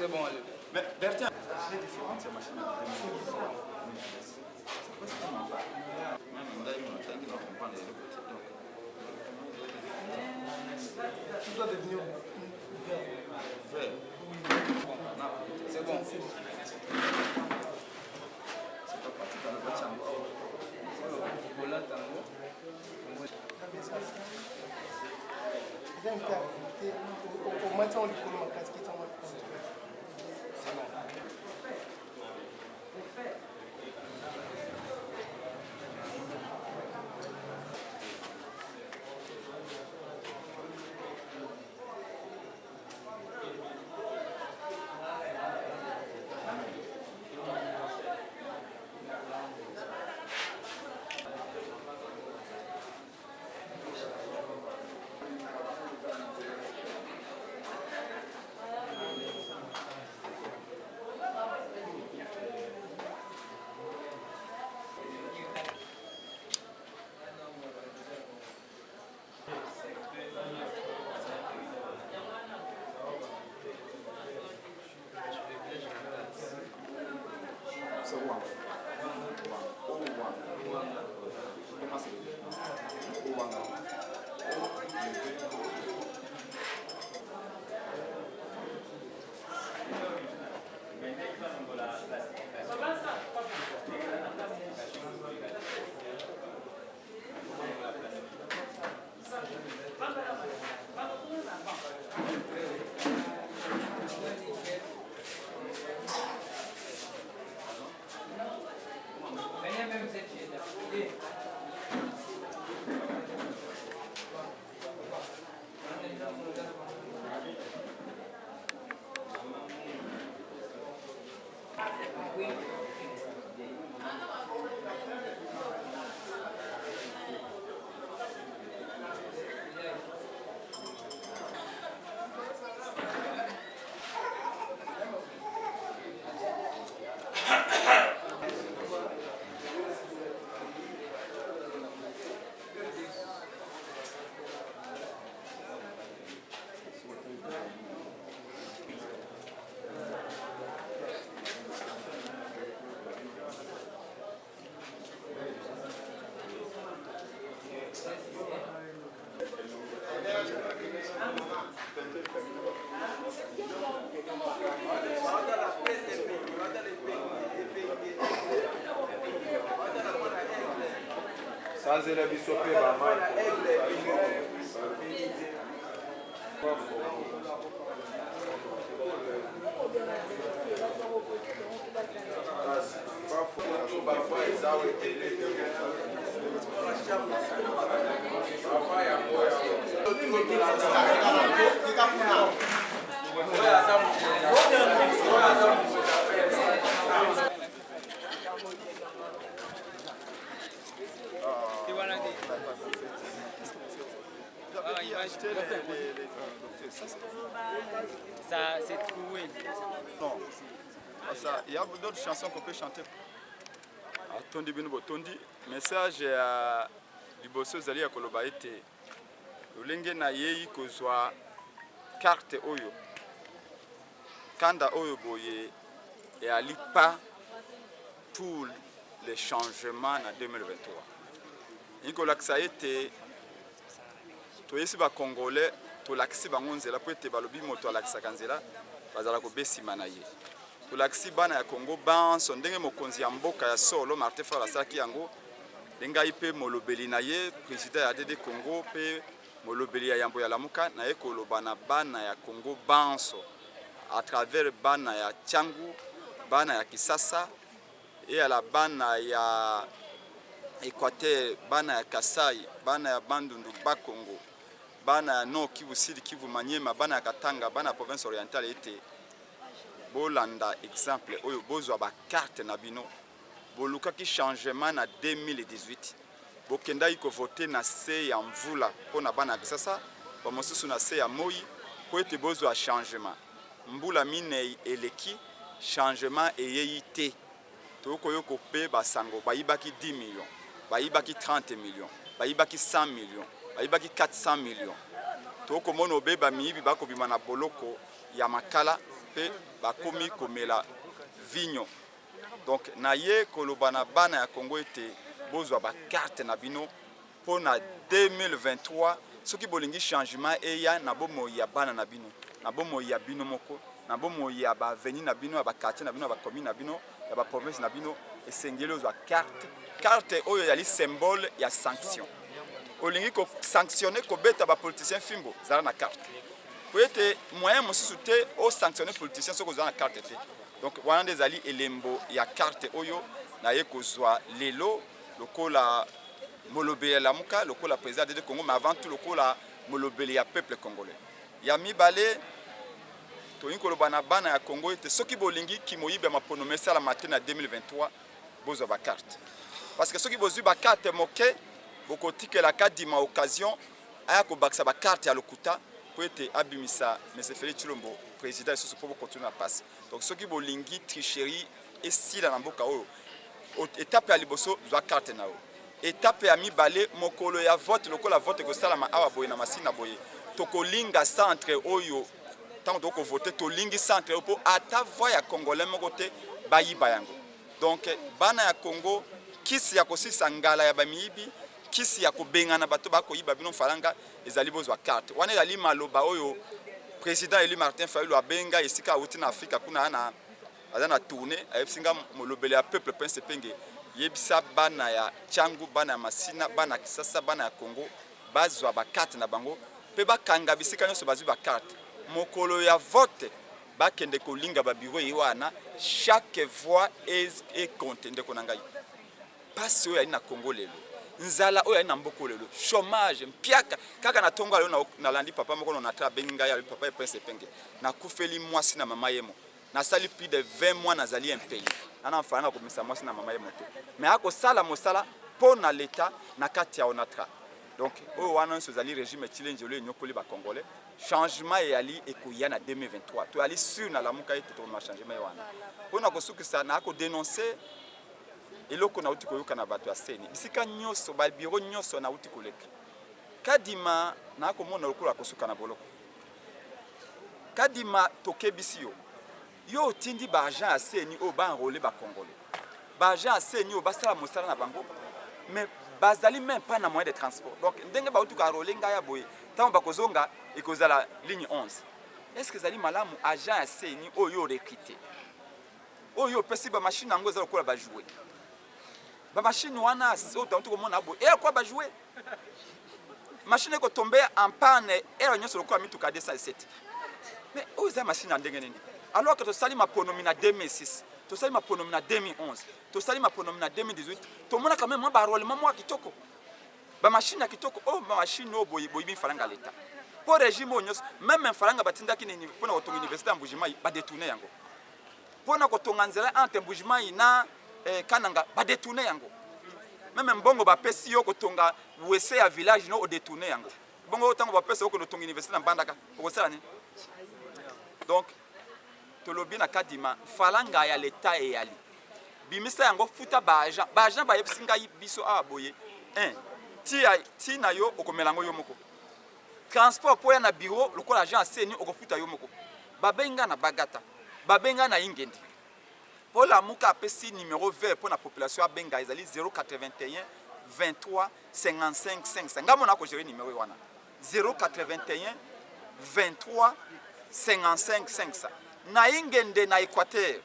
C'est bon, allez. Mais Bertin, c'est différent de ces machines à laver. C'est quoi ce qu'on en parle? Tout doit devenir vert. C'est bon. C'est pas parti dans le bâtiment. Voilà, tango. Ils ont été activités au matin, on les connaît en casquette en mode. C'est bon. C'est Ouanga. Ouanga. Comment c'est? Ouanga. Ça, c'est la bisope, maman. Ça, c'est troué. Non. Ça, il y a d'autres chansons qu'on peut chanter. Tondi bino botondi message ya liboso zali ya koloba ete ulenge na yei kozwa carte oyo kanda oyo boye et ali pas tous les changements en 2023. Niko laksa ete toyesi ba congolais to laksi bango nzela po ete balobi moto alakisa kanzela bazala ko besima na ye. Tolaksi bana ya Congo banso ndenge mokonzi ya mboka ya solo Martin Fayulu asalaki yango ndengai pe molobeli na ye président ya DD Congo pe molobeli ya Yambo ya Lamuka na ye koloba na bana ya Congo banso à travers bana ya Tchangu, bana ya Kisasa et à la bana ya Équateur, bana ya Kasai, bana ya Bandundu Bakongo, bana ya Nord Kivu Sud Kivu Maniema, bana ya Katanga, bana ya province orientale ete bolanda exemple oyo bozwa ba carte na bino boluka ki changement na 2018 bokenda iko voter na se ya mvula pona bana kisasa ba mosusu na se ya moi ko ete bozwa changement mbula mine eleki changement eyite to koyoko pe basango bayibaki 10 millions bayibaki 30 millions bayibaki 100 millions bayibaki 400 millions to komona obeba miyibi bakobima na boloko ya makala pe bakomi komela vigno. Donc na ye koloba na bana ya Congo ete bozwa ba carte na bino pour na 2023 soki bolingi changement eya na bomo ya bana na bino, na bomo ya bino moko, na bomo ya ba avenue na bino, ba quartier na bino, ba commune na bino, ya ba province na bino, esengeli ozwa carte. Carte oyo yali symbole ya sanction. Olingi ko sanctionner ko beta ba politicien fimbo zala na carte. Pour être moyen mosusu te o sanctionner politicien soko zala na carte te. Donc wana des ali elembo ya carte oyo na ye kozwa lelo lokola molobele la muka lokola président de Congo, mais avant tout lokola molobele ya peuple congolais. Ya mibale to inkoloba na bana ya Congo ete soki bolingi ki moyibe mapono mesala matin na 2023 bozo ba carte. Parce que soki bozu ba carte moke bokotike la kadima occasion aya ko baksa ba carte ya lokuta pour être abimisa mais Félix Tshilombo président sous pour continuer à passer. Donc soki bolingi tricherie et si la mboka oyo étape ya liboso za carte na o. Étape ya mibale mokolo ya vote lokola vote ko sala ma awa boye na masina boye. Tokolinga centre oyo tant doko voter to lingi centre opo ata voix ya congolais mokote bayiba yango. Donc bana ya Congo kisi ya kosisa ngala ya bamiyibi kisi ya kobengana bato bakoyiba bino falanga ezali bozwa carte. Wana ezali maloba oyo président Eli Martin Fayulu abenga esika uti na Afrika kuna na azana tourner ayebsinga molobele ya peuple prince penge yebisa bana ya Tchangu bana ya Masina bana Kisasa bana ya Congo bazwa ba carte na bango pe bakanga bisika nyonso bazwi ba carte mokolo ya vote bakende kolinga ba bureau yiwana chaque voix est comptée ndeko na ngai pasi oyo na Congo lelo nzala oyo na mboko lelo chômage mpiaka kaka na tongo lelo na landi papa moko na tra benga ya papa e prince penge na kufeli mwasi na mama yemo na sali plus de 20 mois nazali un pays nana mfanga komisa mwasi na mama yemo te mais ako sala mosala pour na l'état na kati ya onatra. Donc oyo wana nso zali régime chilenge le nyokoli ba congolais changement yali ekoya na 2023 to ali sur na lamuka ete to ma changement wana pona kosukisa na ako dénoncer eloko na uti koyoka na bato ya seni bisika nyonso ba bureau nyonso na uti koleka kadima na ko mona lokola kosuka na boloko kadima tokebisi yo tindi ba agent ya seni o ba enrôler ba congolais ba agent ya seni o ba sala mosala na bango mais bazali même pas na moyen de transport. Donc ndenge ba uti ka enrôler ngaya boye tant ba kozonga ekozala ligne 11. Est-ce que zali malamu agent ya seni oyo recruter oyo pesi ba machine ngo za lokola ba jouer ba machine wana so tantu ko mona bo et quoi ba jouer machine ko tomber en panne et on nyonso lokola mituka 207 mais o za machine ndenge nini alors que to sali maponomi na 2006 to sali maponomi na 2011 to sali maponomi na 2018 to mona quand même ba rôle mamo kitoko ba machine kitoko oh ba machine o boyi bi faranga l'état pour régime o nyonso même faranga batinda kini pona ko to université Mbujimai ba détourner yango pona ko to nganzela entre Mbujimai na kananga ba détourner yango même mbongo ba pesi yo ko tonga wese ya village no o détourner yango bongo tango ba pesi yo ko no tonga université na Mbandaka ko sala ni. Donc tolobi na kadima falanga ya l'état e yali bimisa yango futa ba agent ba yebsinga biso aboye 1 ti na yo okomelango yo moko transport po ya na bureau lokola agent aseni okofuta yo moko babenga na bagata babenga na ingendi pour la muka apesi numéro vert pour la population abenga ezali 081 23 55 500 ngamo na ko gérer numéro wana 081 23 55 500 na ingende na Équateur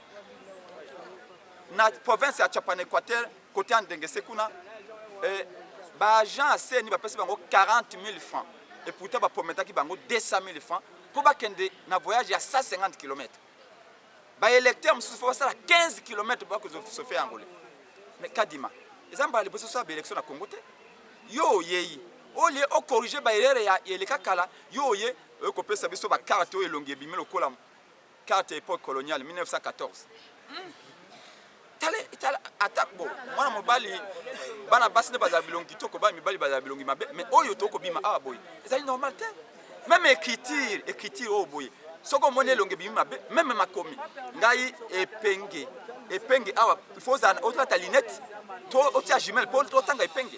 na province ya Chapana Équateur côté Ndenge Sekuna ba agent aseni ba pesi bango 40 000 francs et pourtant ba prometa ki bango 200 000 francs pour ba kende na voyage ya 150 km ba électeur mususu faut ça 15 km ba ko so fait angolais mais kadima ezamba le boso so ba élection na Congo te yo yeyi o lieu o corriger ba erreur ya eleka kala yo ye ko pesa biso ba carte o elongi ebimelo kola carte époque coloniale 1914 tale attaque bo mwana mobali bana basi ne baza bilongi kitoko ba mibali baza bilongi mabe mais oyo toko bima ah boy ezali normal te même écriture o boy soko mone elongi bima mabe même makomi ngai epenge awa il faut ça au ta lunette to otia jumelle pour to tanga epenge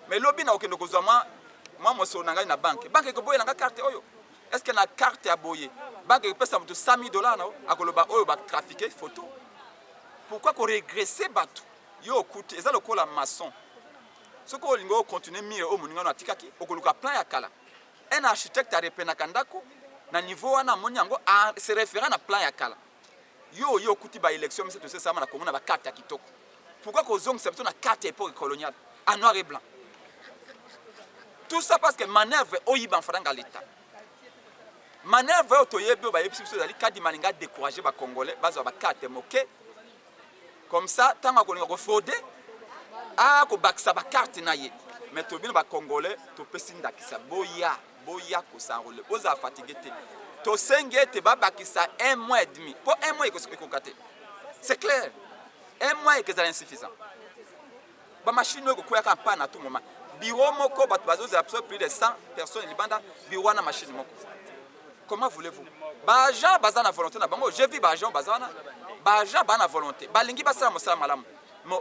mais lobi na okendo kozwa moi moso na ngai na banque ko boye na carte oyo est-ce que na carte ya boye bakopesa moto $100 nao akoloba oyo batrafique photo. Pourquoi qu'on régresse bato yo okuti eza lokola maçon soki olingi ocontinue mire oyo moninga no atikaki okoluka plan ya kala. Un architecte arepenaka ndako na niveau wana amoni yango se référant na plan ya kala. Yo okuti ba élection miso tosesama na Congo na ba carte ya kitoko. Pourquoi kozongisa biso na carte ya époque coloniale en noir et blanc? Tout ça parce que manœuvre oyiba mfaranga l'État. Manœuvre otoyebi o ba yebisi biso ezali kadi malinga décourager ba Congolais bazwa ba carte moke. Comme ça tant akolinga ko frauder ko bakisa ba carte na ye. Mais tobino ba Congolais to pesi ndakisa boya ko s'enrôler. Oza fatigué te. To senge te ba bakisa 1 mois et demi. Pour 1 mois ekokate. C'est clair. 1 mois est insuffisant. Ba machine ko koya campagne à tout moment. Bureau moko bat bazo absorbe plus de 100 personnes libanda bureau na machine moko. Comment voulez-vous? Ba agent bazana volonté na bango, j'ai vu ba agent bazana, ba agent bana volonté. Ba lingi basala mosala malamu.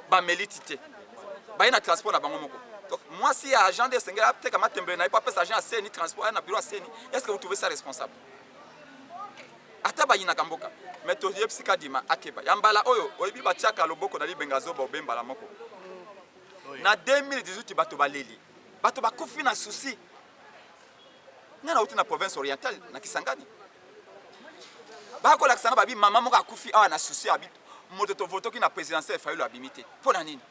Ba melitité. Ba ina transport na bango moko. Donc moi si agent de sengela peut-être que matembe na pas pesa agent CNI transport na bureau CNI, est-ce que vous trouvez ça responsable? Ata ba ina kamboka. Mais to yepsika dima akeba. Yambala oyo oyibi ba chaka loboko na libenga zoba obemba la moko. Na 2018 bato baleli. Bato bakufi na souci. Nana uti na province orientale na Kisangani. Bako laksana babi mama moko akufi awa na souci abit. Moto to voto ki na présidentielle fayu abimité. Pona nini?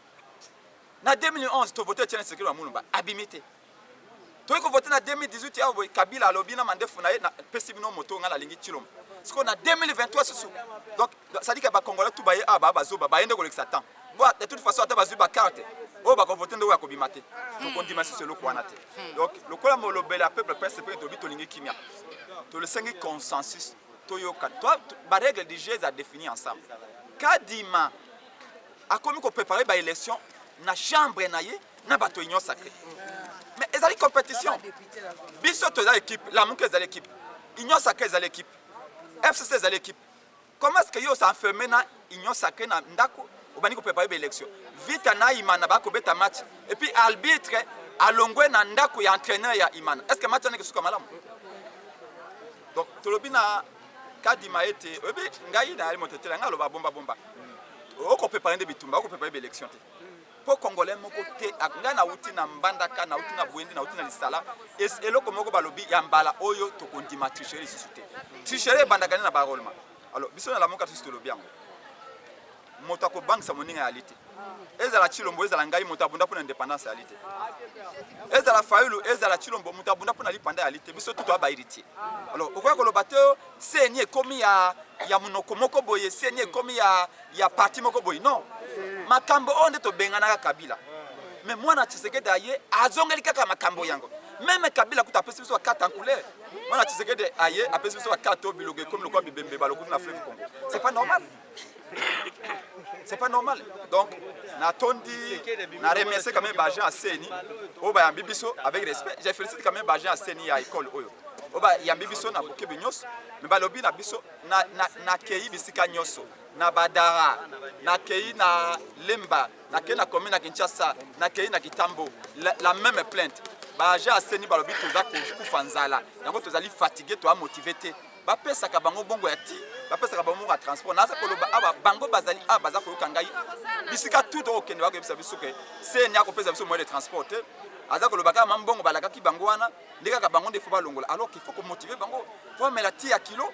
Na 2011 to voter Tiene Tshisekedi wa Mulumba abimité. To ko voter na 2018 ya Kabila alobi na mandefu na pesi bino moto ngala lingi Chilombo. Siko na 2023 susu. Donc ça dit que ba Congolais tout baye aba bazoba ba yende ko leksa temps. Bon de toute façon ata bazu ba carte. Oh ba ko voter ndo ya ko bimate. To kondima si selo ko anate. Donc le kola molobela peuple prince pe to bito lingi kimia. To le sengi consensus to yoka. Toi ba règle du jeu a défini ensemble. Kadima a commis ko préparer ba élection na chambre na ye na bato union sacrée. Mais ezali compétition. Biso to za équipe, la muke za l'équipe. Union sacrée za l'équipe. FCC za l'équipe. Comment est-ce que yo s'enfermer na union sacrée na ndako obani ko préparer l'élection. Vite na imana ba ko beta match et puis arbitre alongwe na ndako ya entraîneur ya imana. Est-ce que match na kesuka malamu? Donc tolobina kadima ete obi ngai na ali motetela ngalo ba bomba. Oko préparer de bitumba, oko préparer l'élection te. Pour Congolais moko te nga na uti na mbandaka na uti na bwendi na uti na lisala eloko moko balobi ya mbala oyo to kondima tricherie sisute. Tricherie bandaka na barolma. Alors biso na la moka tusi tolobi yango. Moto ko bank sa moninga ya lite. Ezala Chilombo ezala ngai moto abunda pona indépendance ya lite. Ezala Fayulu ezala Chilombo moto abunda pona lipanda ya lite biso tuto aba héritier. Alors okoya ko lobato seni ekomi ya munoko moko boye seni ekomi ya parti moko boye non. Makambo onde to bengana Kabila. Mais moi na Tshisekedi aye azongeli kaka makambo yango. Même Kabila kuta pesi biso carte en couleur. Moi na Tshisekedi aye apesi biso carte biloge comme le quoi bibembe baloku na fleuve Congo. C'est pas normal. C'est pas normal. Donc na tondi na remercier quand même Bajan à Seni. Oba yambi biso avec respect. J'ai félicité quand même Bajan à Seni à école oyo. Oba yambi biso na boke binyos. Mais balobi na biso na kei bisika nyoso. Na Badara, na Kei na Lemba, na Kei na commune na Kinshasa, na Kei na Kitambo, la même plainte. Baja aseni balobi toza kufanzala. Yango tozali fatigué, to motivé te. Ba pesa ka bango bongo ya ti, ba pesa ka bango ya transport. Na za koloba aba bango bazali baza ko kangai. Bisika tout au Kenya ba ko biso ke c'est nya ko pesa biso moyen de transport. Aza koloba ka mambongo balaka ki bango wana, ndeka ka bango ndefo ba longola. Alors qu'il faut ko motiver bango. Faut mettre la ti à kilo.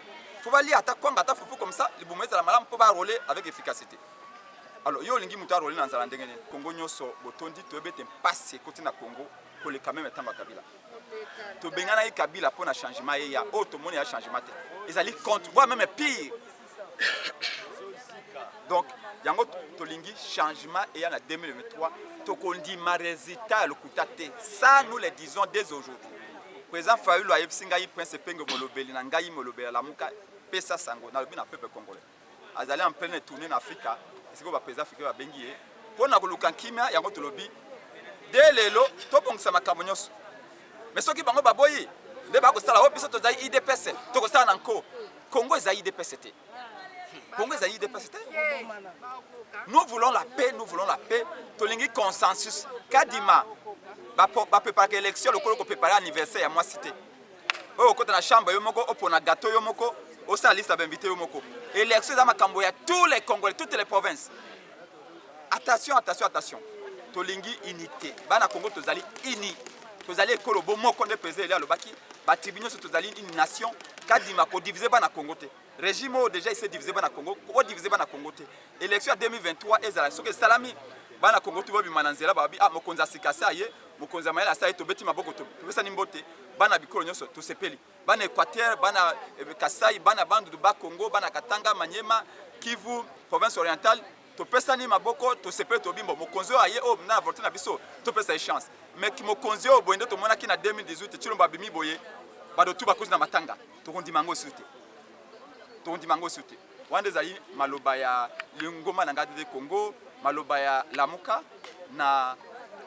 Faut pas lire attaque kwanga fufu comme ça, les boumets la malam pour pas rouler avec efficacité. Alors yo lingi muta rouler dans la ndenge Congo nyoso botondi to bete passer côté na Congo pour le quand même tamba Kabila. To bengana Kabila pour na changement ya auto moni ya changement. Ils allaient contre voire même pire. Donc yango to lingi changement et en 2023 to kondi ma résultat le kutate. Ça nous le disons dès aujourd'hui. Président Fayulu a yepsinga yi prince pengo molobeli na ngai molobela la muka pesa sango na lobi na peuple congolais. Azali en pleine tournée en Afrique, c'est que ba président africain ba bengi ye. Pona ko luka kimia yango to lobi. De lelo to bongisa makambo nyos. Mais soki bango baboyi, de ba ko sala o biso to zai IDPS, to ko sala nanko. Congo zai IDPS te. Congo zai IDPS te. Nous voulons la paix, nous voulons la paix. To lingi consensus. Kadima ba préparer l'élection le ko préparer anniversaire ya moi cité. O ko na chambre yo moko opona gâteau yo moko Aussi la liste a invité au Moko. Élection dans Makambo, il y a tous les Congolais, toutes les provinces. Attention, attention, attention. Tolingi unité. Bana Congo tozali uni. Tozali ekolo bomo konde pesé là le baki. Batibinyo sur tozali une nation. Kadima ko diviser bana Congo te. Régime déjà il s'est divisé bana Congo. Ko diviser bana Congo te. Élection 2023 ezala soki salami bana Congo tu babi mananzela babi ah mokonza sikasa ye mokonza mayela sa eto beti maboko to. Pesa nimbote bana bikolo nyoso to sepeli. Bana Équateur, bana Kasai, bana bandu du bas Congo, bana Katanga, Maniema, Kivu, province orientale. To pesa ni maboko to sepeli to bimbo mokonzo aye o na voter na biso to pesa chance. Mais ki mokonzo o boende to mona ki na 2018 chilomba bimi boye bado tu bakuzi na matanga to kondi mango sute. To kondi mango sute. Wande zali maloba ya lingoma na ngade de Congo, maloba ya Lamuka na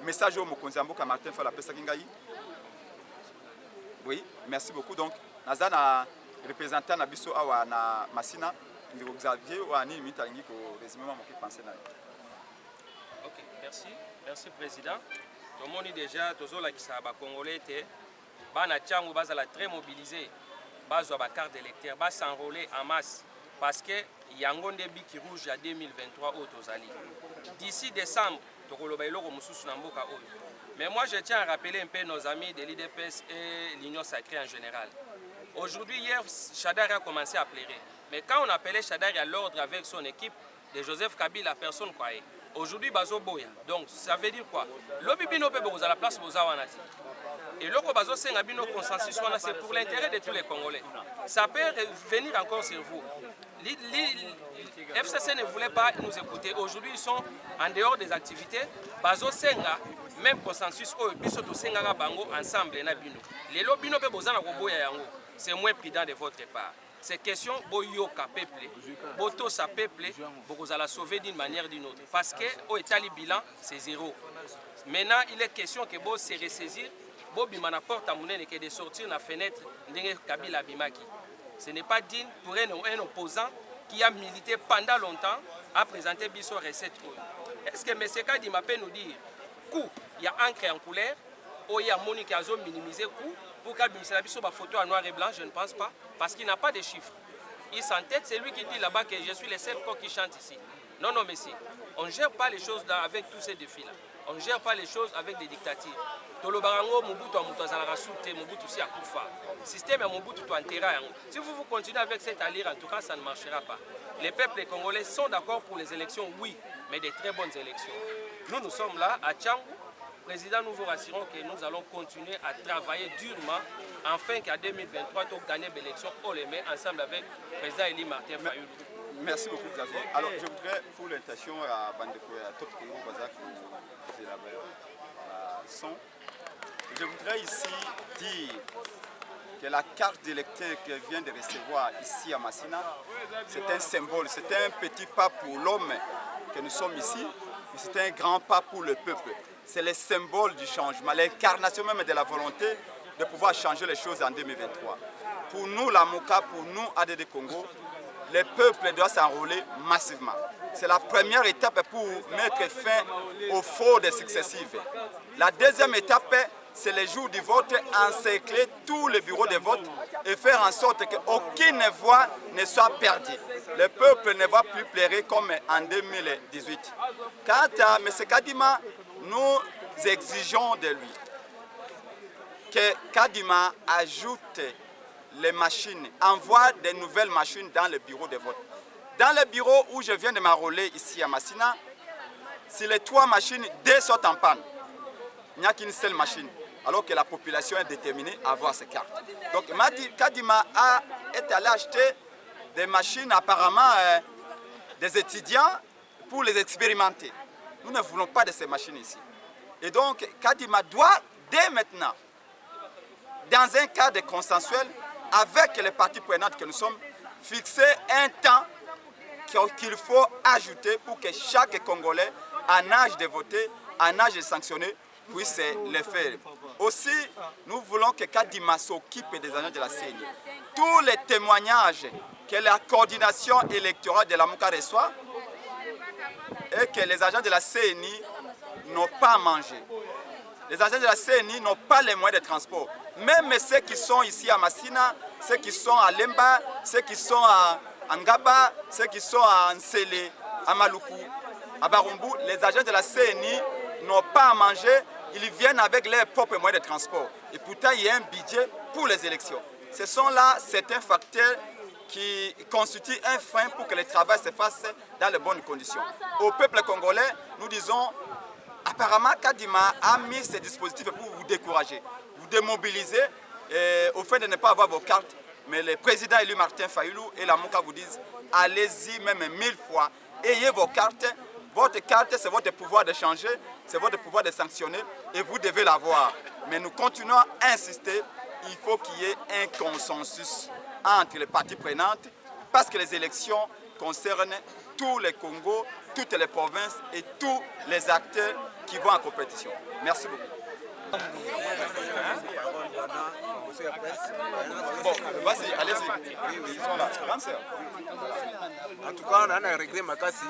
message au mokonzo mboka Martin Fala pesa kingai. Oui, merci beaucoup. Donc, Nazana représentant Nabiso Awa na Masina, Xavier ou Annie Mitalingi pour résumer mon pensée. Ok, merci. Merci, Président. Tout le monde est déjà, tous les Congolais, Bana Tchangou, Bazala très mobilisé, Bazwa carte d'électeur, Bas s'enrôler en masse parce que Yangonde Biki Rouge à 2023 au Tozali. D'ici décembre, Tokolobailo Mususu Namboka Oyo. Mais moi, je tiens à rappeler un peu nos amis de l'IDPS et l'Union Sacrée en général. Aujourd'hui, hier, Chadar a commencé à pleurer. Mais quand on appelait Chadar à l'ordre avec son équipe de Joseph Kabila, personne ne croyait. Aujourd'hui, Bazo Boya. Donc, ça veut dire quoi? L'Obibino peut à la place Bozawanati. Et l'Oko Bazo Sengabino consensus, c'est pour l'intérêt de tous les Congolais. Ça peut venir encore sur vous. FCC ne voulait pas nous écouter. Aujourd'hui, ils sont en dehors des activités. Bazo Senga, même consensus, bango ensemble. C'est moins prudent de votre part. C'est question boyoka peuple, boto sa peuple, vous allez sauver d'une manière ou d'une autre. Parce que au état bilan, c'est zéro. Maintenant, il est question que vous se ressaisir, vous bimana porte à monnaie et de sortir la fenêtre de Kabila Bimaki. Ce n'est pas digne pour un opposant qui a milité pendant longtemps à présenter Bisso recette. Est-ce que M. Kadima peut nous dire coup, il y a encre en couleur, ou il y a Monique qui a minimisé coup? Pour qu'il y ait une photo en noir et blanc, je ne pense pas, parce qu'il n'a pas de chiffres. Il s'entête, c'est lui qui dit là-bas que je suis le seul corps qui chante ici. Non, non, mais si. On ne gère pas les choses là avec tous ces défis-là. On ne gère pas les choses avec des dictatures. Tolobarango, Mobutu, Mobutu, aussi à Koufa. Système à Mobutu, si vous continuez avec cette allure, en tout cas, ça ne marchera pas. Les peuples congolais sont d'accord pour les élections, oui, mais des très bonnes élections. Nous sommes là, à Tchangou. Président, nous vous rassurons que nous allons continuer à travailler durement afin qu'à 2023, nous gagnions l'élection haut les mains ensemble avec le président Eli Martin Fayoulou. Merci beaucoup, Xavier. Alors, je voudrais, pour l'intention à Bandeko et à Top Congo, je voudrais ici dire que la carte d'électeur que vient de recevoir ici à Massina, c'est un symbole, c'est un petit pas pour l'homme que nous sommes ici, mais c'est un grand pas pour le peuple. C'est le symbole du changement, l'incarnation même de la volonté de pouvoir changer les choses en 2023. Pour nous, la Moka, pour nous, ADD Congo, le peuple doit s'enrôler massivement. C'est la première étape pour mettre fin aux fraudes successives. La deuxième étape, c'est le jour du vote, encercler tous les bureaux de vote et faire en sorte qu'aucune voix ne soit perdue. Le peuple ne va plus pleurer comme en 2018. Quant à M. Kadima, nous exigeons de lui que Kadima ajoute les machines, envoie de nouvelles machines dans le bureau de vote. Dans le bureau où je viens de m'enrôler ici à Massina, si les 3 machines, 2 sont en panne, il n'y a qu'une seule machine, alors que la population est déterminée à avoir ces cartes. Donc Kadima est allé acheter des machines apparemment des étudiants pour les expérimenter. Nous ne voulons pas de ces machines ici. Et donc, Kadima doit, dès maintenant, dans un cadre consensuel, avec les parties prenantes que nous sommes, fixer un temps qu'il faut ajouter pour que chaque Congolais, en âge de voter, en âge de sanctionner, puisse le faire. Aussi, nous voulons que Kadima s'occupe des agents de la CENI. Tous les témoignages que la coordination électorale de la Mouka reçoit, et que les agents de la CENI n'ont pas mangé. Les agents de la CENI n'ont pas les moyens de transport. Même ceux qui sont ici à Massina, ceux qui sont à Lemba, ceux qui sont à Ngaba, ceux qui sont à Nsele, à Maluku, à Barumbu, les agents de la CNI n'ont pas à manger, ils viennent avec leurs propres moyens de transport. Et pourtant, il y a un budget pour les élections. Ce sont là certains facteurs qui constituent un frein pour que le travail se fasse dans les bonnes conditions. Au peuple congolais, nous disons, apparemment, Kadima a mis ces dispositifs pour vous décourager, vous démobiliser, au fait de ne pas avoir vos cartes. Mais le président élu Martin Fayulu et la Mouka vous disent, allez-y même 1000 fois, ayez vos cartes. Votre carte, c'est votre pouvoir de changer, c'est votre pouvoir de sanctionner et vous devez l'avoir. Mais nous continuons à insister, il faut qu'il y ait un consensus entre les parties prenantes parce que les élections concernent tous les Congos, toutes les provinces et tous les acteurs qui vont en compétition. Merci beaucoup. Bon, vas-y, allez-y. Ils sont là. En tout cas, on a réglé ma casse.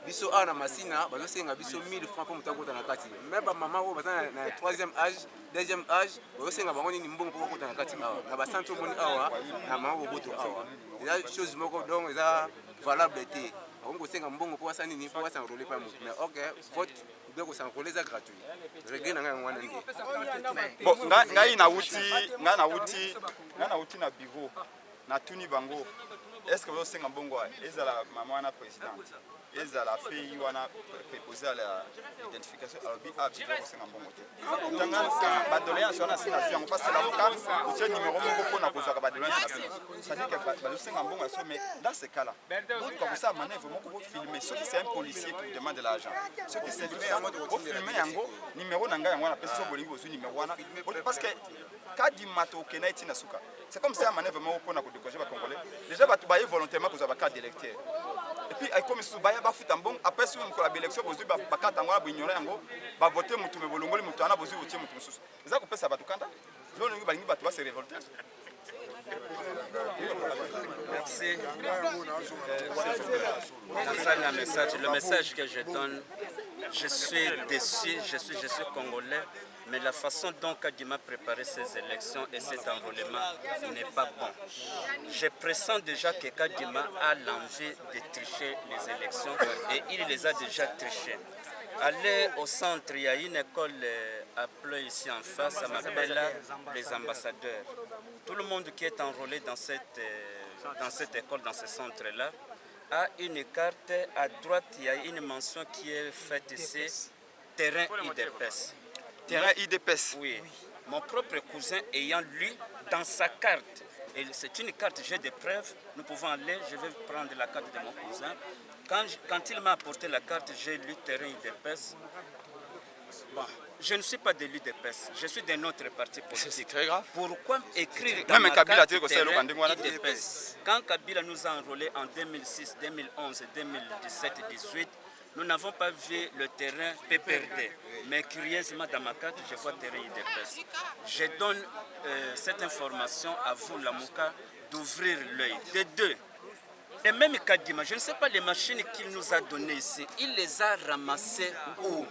Biso a na Massina, bazo senga biso 1000 francs pour muta kota na kati. Même ba maman ko baza na troisième âge, deuxième âge, bazo senga bango ni mbongo pour kota na kati awa. Na ba centre moni awa, na maman boto awa. Eza chose moko donc eza valable té. On senga mbongo pour ça nini pour ça enrôler pas mutu. Mais OK, vote bien ko s'enrôler ça gratuit. Réglé na ngana ngwana ngi. Bon, ngai na wuti na bureau na tuni bango. Est-ce que vous avez un bon goût? Est-ce que la maman est présidente? Est-ce que la fille est préposée à l'identification? Alors, il y a un bon goût. Dans la doléance, on a une parce que l'avocat, c'est un numéro pour qu'on a posé à la doléance. C'est-à-dire que un bon goût, mais dans ce cas-là, comme ça, vous filmez. Ceux qui c'est un policier qui vous demande de l'argent. Ceux qui c'est vous filmez un go, numéro nanga, on a personne qui vous numéro parce que c'est comme ça à manœuvre pour nous décourager les Congolais. Déjà, vous avez volontairement que vous avez carte d'électeur. Et puis, comme si vous avez fait un bon, après si vous avez l'élection, vous avez carte en vous ignorez en gros, vous votez pour tout le monde, vous avez voté pour tout le monde. C'est ça que vous faites, ça va tout candidat. Nous, nous allons se révolter. Merci. Le message que je donne, je suis déçu, je suis congolais. Mais la façon dont Kadima a préparé ces élections et cet enrôlement n'est pas bon. Je pressens déjà que Kadima a l'envie de tricher les élections et il les a déjà trichées. Allez au centre, il y a une école à Pleu ici en face, ça m'appelle les ambassadeurs. Tout le monde qui est enrôlé dans cette école, dans ce centre-là, a une carte. À droite, il y a une mention qui est faite ici, terrain IDPS. Terrain IDPS. Oui. Mon propre cousin ayant lu dans sa carte, et c'est une carte, j'ai des preuves, nous pouvons aller, je vais prendre la carte de mon cousin. Quand il m'a apporté la carte, j'ai lu terrain IDPS. Bon, je ne suis pas de l'UDPS, je suis d'un autre parti politique. C'est très grave. Pourquoi écrire dans ma carte terrain IDPS? Quand Kabila nous a enrôlés en 2006, 2011, 2017 et 2018, nous n'avons pas vu le terrain PPRD, mais curieusement dans ma carte, je vois terrain IDPS. Je donne cette information à vous, la Mouka, d'ouvrir l'œil. De deux, et même Kadima, je ne sais pas les machines qu'il nous a données ici, il les a ramassées où?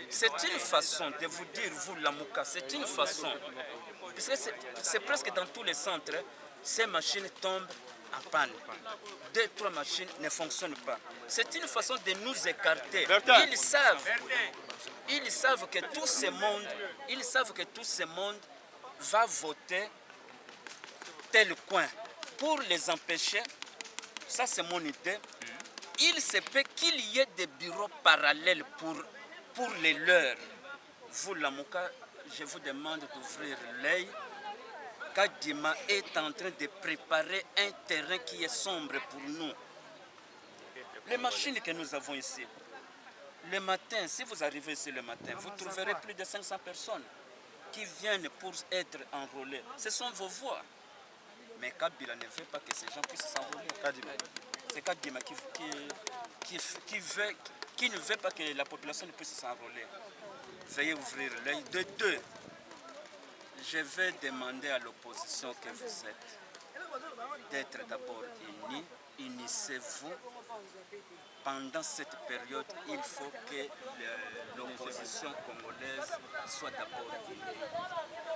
C'est une façon de vous dire, vous, la Mouka, c'est une façon. Parce que c'est presque dans tous les centres, ces machines tombent en panne. 2-3 machines ne fonctionnent pas. C'est une façon de nous écarter. Ils savent que tout ce monde, va voter tel coin. Pour les empêcher, ça c'est mon idée, il se peut qu'il y ait des bureaux parallèles pour les leurs. Vous, la Mouka, je vous demande d'ouvrir l'œil. Kadima est en train de préparer un terrain qui est sombre pour nous. Les machines que nous avons ici, le matin, si vous arrivez ici le matin, vous trouverez plus de 500 personnes qui viennent pour être enrôlées. Ce sont vos voix. Mais Kabila ne veut pas que ces gens puissent s'enrôler. C'est Kadima qui ne veut pas que la population ne puisse s'enrôler. Veuillez ouvrir l'œil. De deux, je vais demander à l'opposition que vous êtes d'être d'abord unis, unissez-vous pendant cette période, il faut que l'opposition congolaise soit d'abord unie.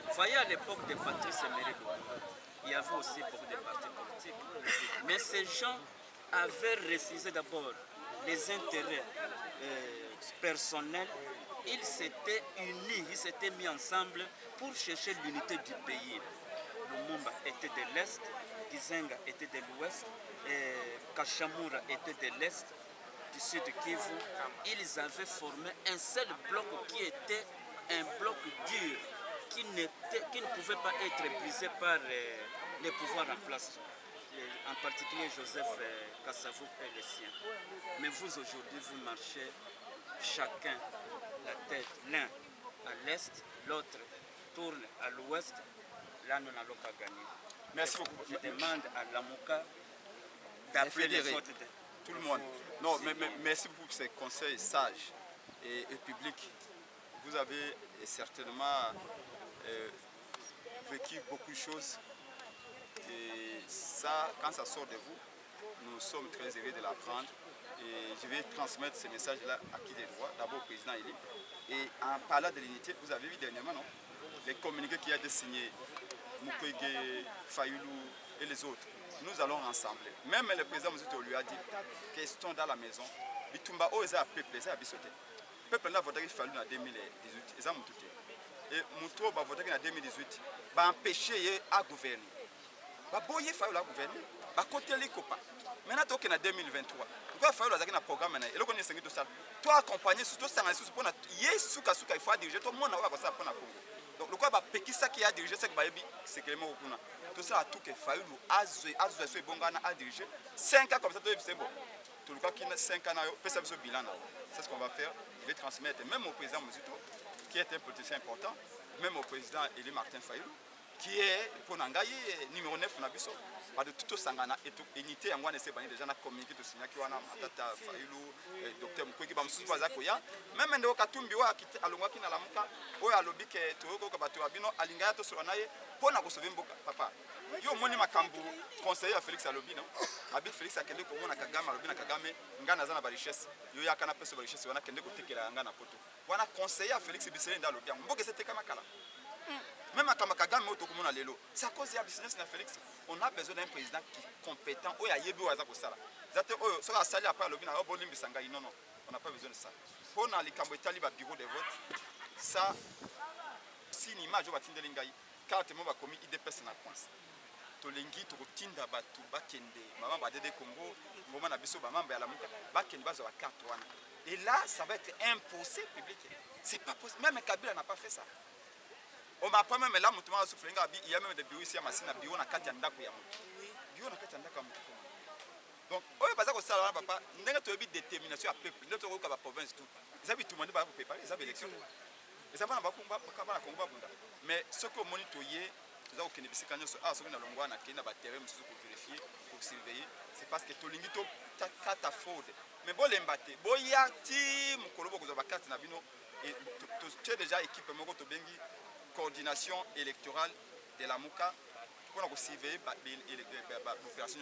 Vous voyez, à l'époque de Patrice Emery Lumumba, il y avait aussi beaucoup de partis politiques. Mais ces gens avaient refusé d'abord les intérêts personnels. Ils s'étaient unis, ils s'étaient mis ensemble pour chercher l'unité du pays. Lumumba était de l'Est, Kizenga était de l'Ouest, Kachamura était de l'Est, du Sud Kivu. Ils avaient formé un seul bloc qui était un bloc dur, qui ne pouvait pas être brisé par les pouvoirs en place, en particulier Joseph Kasavubu et les siens. Mais vous aujourd'hui, vous marchez chacun la tête, l'un à l'est, l'autre tourne à l'ouest. Là, nous n'allons pas gagner. Merci beaucoup. Je demande à Lamuka d'appeler les autres. Tout le monde. Non, mais merci beaucoup pour ces conseils sages et publics. Vous avez certainement vécu beaucoup de choses. Et ça, quand ça sort de vous, nous sommes très heureux de l'apprendre. Et je vais transmettre ce message-là à qui des droits, d'abord au président Élie. Et en parlant de l'unité, vous avez vu dernièrement, non, les communiqués qu'il a été signés, Mukwege, Fayoulou et les autres. Nous allons rassembler. Même le président Mouzouto lui a dit, question dans la maison, Bitumba Oza peuple, ça a bisoté. Le peuple n'a voté qu'il fallait en 2018, ils ont tout. Et Mouto va voter en 2018, va empêcher à gouverner. Va boyer Fayoulou à gouverner, va côté les copains. Maintenant, tu es en 2023. Pourquoi Fayoulou a un programme et le connaît tout ça. Toi accompagner surtout sans la pour Yesuka il faut diriger tout le monde a ça pour la Congo. Donc le quoi va péquer ça qui a dirigé c'est que c'est que tout ça a tout que Fayoulou a dirigé 5 ans comme ça c'est bon. Tout le cas qui a 5 ans fait ça ce bilan. C'est ce qu'on va faire. Je vais transmettre même au président Mouzouto qui est un politicien important, même au président Élie Martin Fayoulou qui est pour Nangaï numéro 9 na biso. Pas de tout sangana et tout unité en moi c'est banni déjà na communiqué tout signé qui wana matata Fayoulou docteur Mukwege ba mususu baza koya même ndo katumbi wa alongwa kina lamuka oyo alobi ke toko ka bato abino alingaya to solo naye pona ko sauver mboka papa yo moni makambu conseiller à Félix alobi non abi Félix akende ko mona Kagame alobi na Kagame ngana za na ba richesse yo yakana peso ba richesse wana kende ko tekela ngana poto wana conseiller à Félix Bisele nda alobi mboka c'était kama kala. Même à Kagame, c'est à cause de la business de Félix. On a besoin d'un président qui est compétent. On a besoin de ça. Non, non, on n'a pas besoin de ça. Pour les bureau de vote, ça, c'est une image de l'Ingaï. Car tu m'as commis IDPS na France. Tolengi, tu rotinda batu, bakende, maman badede Congo, maman nabiso, maman bayalamuka, bakende bazo la carte. Et là, ça va être imposé public. C'est pas possible. Même Kabila n'a pas fait ça. On m'a pas même là, il y a même des bureaux ici à Massina, bureau na kati ndako ya mutu. Bureau na kati ndako ya mutu. Donc, oyo baza ko sala papa, ndenge to bi détermination à peuple, ndenge to ko ka province tout. Ils habitent tout le monde ba ko préparer les élections. Les avant ba ko ba Congo bunda. Mais ce que monitoyer, nous avons kene bisika nyoso a so na longwa na kena ba terrain musu pour vérifier, pour surveiller, c'est parce que to lingi to kata fraude. Mais bon l'embate, bo yati mukolo bo ko ba carte na bino et tu es déjà équipe moko to bengi coordination électorale de la Mouka pour nous surveiller l'opération.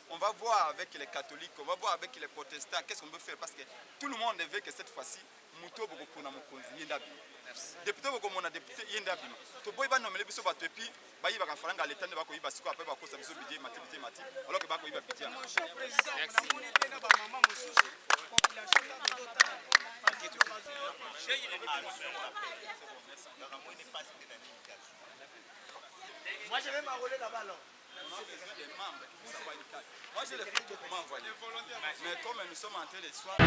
On va voir avec les catholiques, on va voir avec les protestants, qu'est-ce qu'on peut faire parce que tout le monde veut que cette fois-ci, Mouto Boko na Mokonzi Yendabi. Député Boko mona député Yendabi. To boy ba nommer biso ba tepi, ba yiba ka faranga l'état ne ba ko yiba siko après ba ko sa biso budget matibité mati. Alors que ba ko yiba budget. Merci. Moi, je vais m'enrôler là-bas. Moi, je le fais pour m'envoyer. Mais comme nous sommes en train de soins.